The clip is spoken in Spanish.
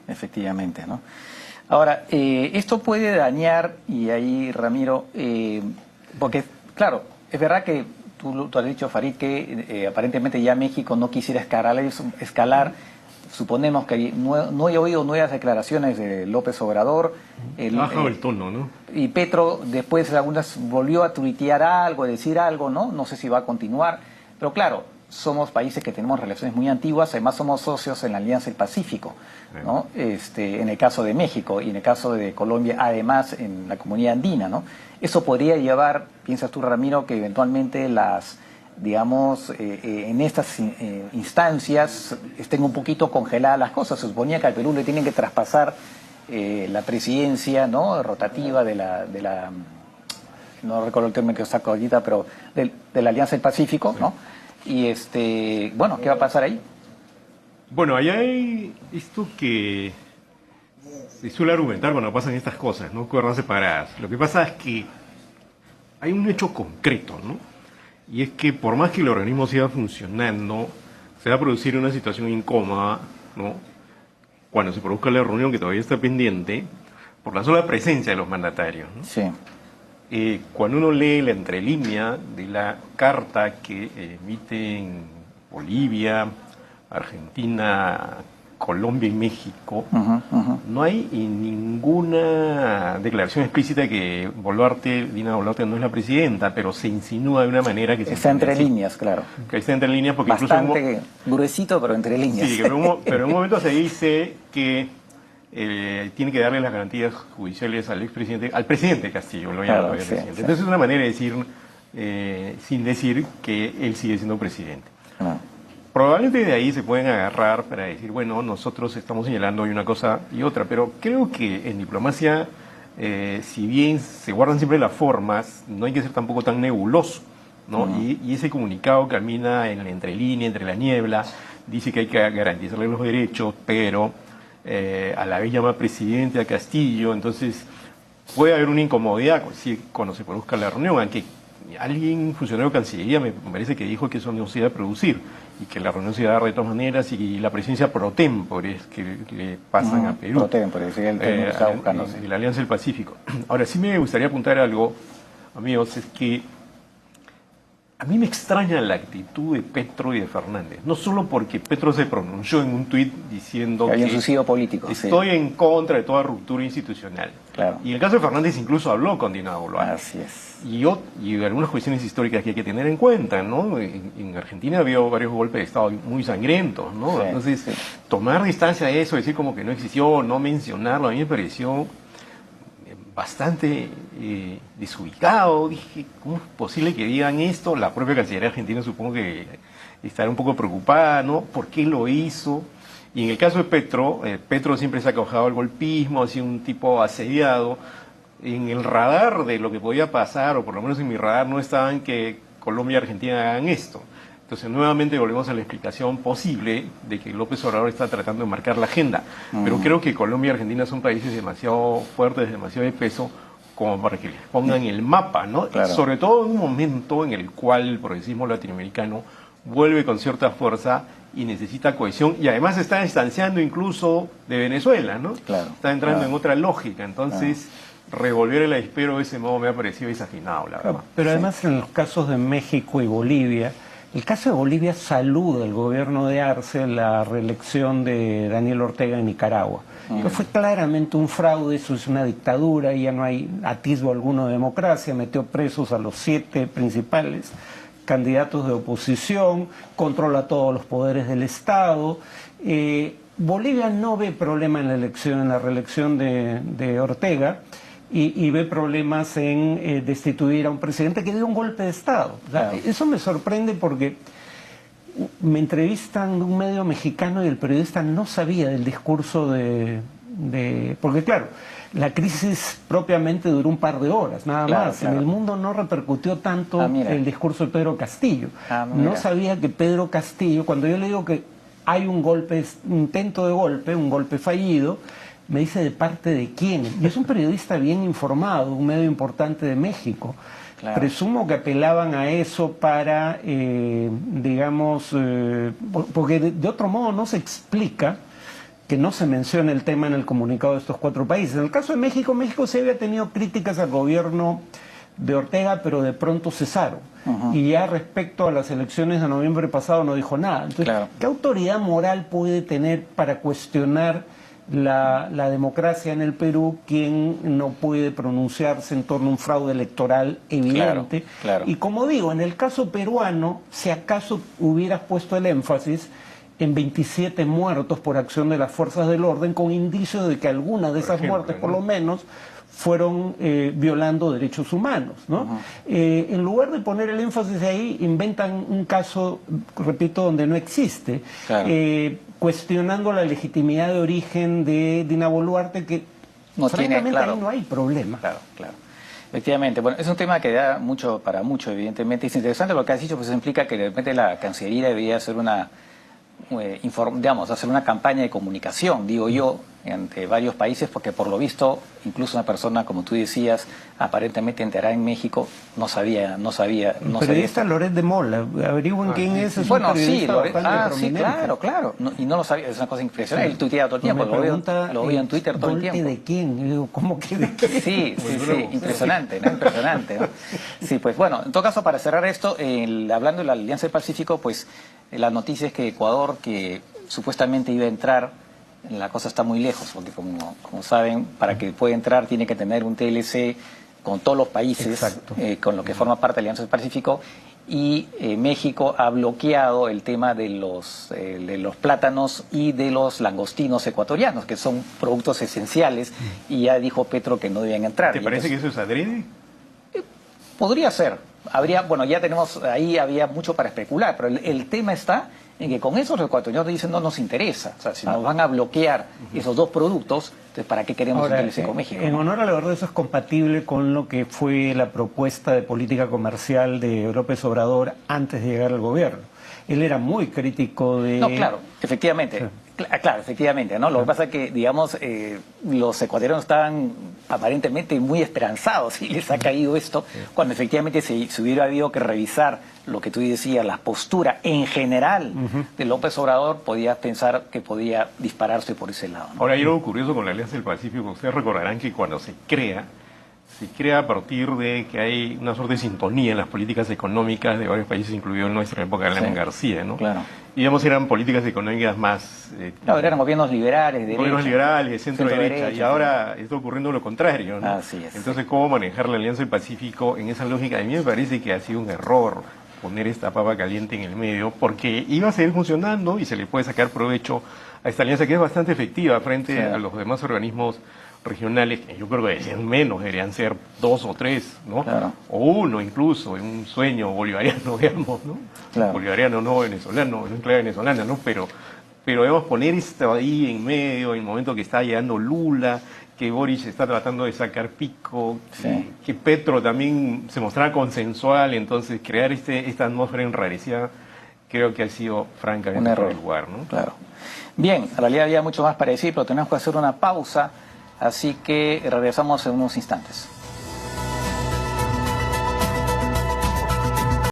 Efectivamente, ¿no? Ahora, esto puede dañar, y ahí Ramiro, porque, claro, es verdad que tú has dicho, Farid, que aparentemente ya México no quisiera escalar. Suponemos que no he oído nuevas declaraciones de López Obrador. Ha bajado el tono, ¿no? Y Petro después algunas volvió a tuitear algo, a decir algo, ¿no? No sé si va a continuar. Pero claro, somos países que tenemos relaciones muy antiguas, además somos socios en la Alianza del Pacífico, ¿no? En el caso de México y en el caso de Colombia, además en la comunidad andina, ¿no? Eso podría llevar, piensas tú, Ramiro, que eventualmente digamos, en estas instancias estén un poquito congeladas las cosas. Se suponía que al Perú le tienen que traspasar la presidencia, ¿no?, rotativa de la no recuerdo el término que saco ahorita, pero de la Alianza del Pacífico, ¿no? Y bueno, ¿qué va a pasar ahí? Bueno, allá hay esto que se suele argumentar cuando pasan estas cosas, ¿no? Cuerdas separadas. Lo que pasa es que hay un hecho concreto, ¿no? Y es que por más que el organismo siga funcionando, se va a producir una situación incómoda, ¿no? Cuando se produzca la reunión, que todavía está pendiente, por la sola presencia de los mandatarios, ¿no? Sí. Cuando uno lee la entrelínea de la carta que emiten Bolivia, Argentina, Colombia y México, no hay ninguna declaración explícita de que Dina Boluarte no es la presidenta, pero se insinúa de una manera que está entre líneas, claro. Que está entre líneas porque bastante incluso gruesito, pero entre líneas. Sí, pero en un momento se dice que tiene que darle las garantías judiciales al expresidente, al presidente Castillo, lo llama todavía presidente. Sí. Entonces es una manera de decir, sin decir que él sigue siendo presidente. Probablemente de ahí se pueden agarrar para decir, bueno, nosotros estamos señalando hoy una cosa y otra, pero creo que en diplomacia, si bien se guardan siempre las formas, no hay que ser tampoco tan nebuloso, ¿no? Y ese comunicado camina en la entrelínea, entre la niebla, dice que hay que garantizarle los derechos, pero a la vez llama presidente a Castillo, entonces puede haber una incomodidad cuando se produzca la reunión, aunque alguien, funcionario de Cancillería, me parece que dijo que eso no se iba a producir y que la reunión se iba a dar de todas maneras y la presencia pro tempore que le pasan a Perú. Pro tempore, sería el término que estaba buscando. De la Alianza del Pacífico. Ahora, sí me gustaría apuntar algo, amigos, es que a mí me extraña la actitud de Petro y de Fernández, no solo porque Petro se pronunció en un tuit diciendo que hay un suicidio político. Estoy en contra de toda ruptura institucional. Claro. Y en el caso de Fernández incluso habló con Dina Boluarte. Así es. Y algunas cuestiones históricas que hay que tener en cuenta, ¿no? En Argentina había varios golpes de Estado muy sangrientos, ¿no? Sí, entonces, sí. Tomar distancia de eso, decir como que no existió, no mencionarlo, a mí me pareció bastante desubicado. Dije, ¿cómo es posible que digan esto? La propia Cancillería Argentina supongo que estará un poco preocupada, ¿no? ¿Por qué lo hizo? Y en el caso de Petro, Petro siempre se ha acojado al golpismo, ha sido un tipo asediado. En el radar de lo que podía pasar, o por lo menos en mi radar, no estaban que Colombia y Argentina hagan esto. Entonces, nuevamente volvemos a la explicación posible de que López Obrador está tratando de marcar la agenda. Pero creo que Colombia y Argentina son países demasiado fuertes, demasiado de peso, como para que les pongan el mapa, ¿no? Claro. Sobre todo en un momento en el cual el progresismo latinoamericano vuelve con cierta fuerza y necesita cohesión, y además está distanciando incluso de Venezuela, ¿no? Claro. Está entrando en otra lógica. Entonces, revolver el avispero de ese modo me ha parecido desafinado, la verdad. Pero además en los casos de México y Bolivia, el caso de Bolivia saluda el gobierno de Arce la reelección de Daniel Ortega en Nicaragua. Que fue claramente un fraude, eso es una dictadura, ya no hay atisbo alguno de democracia, metió presos a los 7 principales candidatos de oposición, controla todos los poderes del Estado. Bolivia no ve problema en la reelección de Ortega, y ve problemas en destituir a un presidente que dio un golpe de Estado. O sea, eso me sorprende porque me entrevistan en un medio mexicano y el periodista no sabía del discurso porque claro, la crisis propiamente duró un par de horas, nada más. En el mundo no repercutió tanto el discurso de Pedro Castillo. No sabía que Pedro Castillo, cuando yo le digo que hay un intento de golpe, un golpe fallido, me dice de parte de quién. Y es un periodista bien informado, un medio importante de México. Claro. Presumo que apelaban a eso para, digamos, porque de otro modo no se explica que no se mencione el tema en el comunicado de estos 4 países. En el caso de México, México sí había tenido críticas al gobierno de Ortega, pero de pronto cesaron. Y ya respecto a las elecciones de noviembre pasado no dijo nada. Entonces, claro, ¿qué autoridad moral puede tener para cuestionar la democracia en el Perú quien no puede pronunciarse en torno a un fraude electoral evidente? Claro. Y como digo, en el caso peruano, si acaso hubieras puesto el énfasis en 27 muertos por acción de las fuerzas del orden, con indicios de que algunas de esas muertes, por lo menos, fueron violando derechos humanos, ¿no? En lugar de poner el énfasis ahí, inventan un caso, repito, donde no existe, claro, cuestionando la legitimidad de origen de Dina Boluarte, que no francamente tiene, claro, ahí no hay problema. Claro, claro. Efectivamente, bueno, es un tema que da mucho para mucho, evidentemente. Es interesante lo que has dicho, pues implica que de repente la Cancillería debería hacer una, digamos, hacer una campaña de comunicación, digo yo, entre varios países, porque por lo visto, incluso una persona, como tú decías, aparentemente enterada en México, no sabía. El periodista Loret de Mola, averigüen quién es. Bueno, sí, sí, claro, no, y no lo sabía, es una cosa impresionante. Él tuitea todo el tiempo, lo veo en Twitter todo el tiempo. ¿De quién? Yo digo, ¿cómo que de quién? Sí, impresionante, ¿no? Impresionante, ¿no? Sí, pues bueno, en todo caso, para cerrar esto, hablando de la Alianza del Pacífico, pues la noticia es que Ecuador, que supuestamente iba a entrar, la cosa está muy lejos, porque como saben, para que pueda entrar tiene que tener un TLC con todos los países, con lo que forma parte de la Alianza del Pacífico, y México ha bloqueado el tema de los plátanos y de los langostinos ecuatorianos, que son productos esenciales, y ya dijo Petro que no debían entrar. ¿Te parece que eso es adrede? Podría ser. Bueno, ya tenemos, ahí había mucho para especular, pero el tema está en que con eso los ecuatorianos dicen no nos interesa. O sea, si nos van a bloquear esos 2 productos, entonces ¿para qué queremos un TLC con México? En honor a la verdad, eso es compatible con lo que fue la propuesta de política comercial de López Obrador antes de llegar al gobierno. Él era muy crítico de... No, claro, efectivamente. Sí. Claro, efectivamente, ¿no? Lo que pasa es que, digamos, los ecuatorianos estaban aparentemente muy esperanzados y les ha caído esto, cuando efectivamente se hubiera habido que revisar lo que tú decías, la postura en general de López Obrador, podías pensar que podía dispararse por ese lado, ¿no? Ahora, hay algo curioso con la Alianza del Pacífico. Ustedes recordarán que cuando se crea a partir de que hay una suerte de sintonía en las políticas económicas de varios países, incluido en nuestra época de Lenin García, ¿no? Claro. Y digamos, eran políticas económicas más... claro, eran gobiernos liberales, de derecha. Gobiernos liberales, de centro-derecha, y ahora está ocurriendo lo contrario, ¿no? Así es. Entonces, ¿cómo manejar la Alianza del Pacífico en esa lógica? A mí me parece que ha sido un error poner esta papa caliente en el medio, porque iba a seguir funcionando y se le puede sacar provecho a esta alianza que es bastante efectiva frente a los demás organismos regionales, que yo creo que deberían ser 2 o 3, ¿no? Claro. O 1 incluso, en un sueño bolivariano, digamos, ¿no? Claro. Bolivariano no venezolano, no en clave venezolana, ¿no? Pero debemos poner esto ahí en medio, en el momento que está llegando Lula, que Boric está tratando de sacar pico, que Petro también se mostraba consensual, entonces crear esta atmósfera enrarecida creo que ha sido francamente un error. Por el lugar, ¿no? Claro. Bien, en realidad había mucho más para decir, pero tenemos que hacer una pausa, así que regresamos en unos instantes.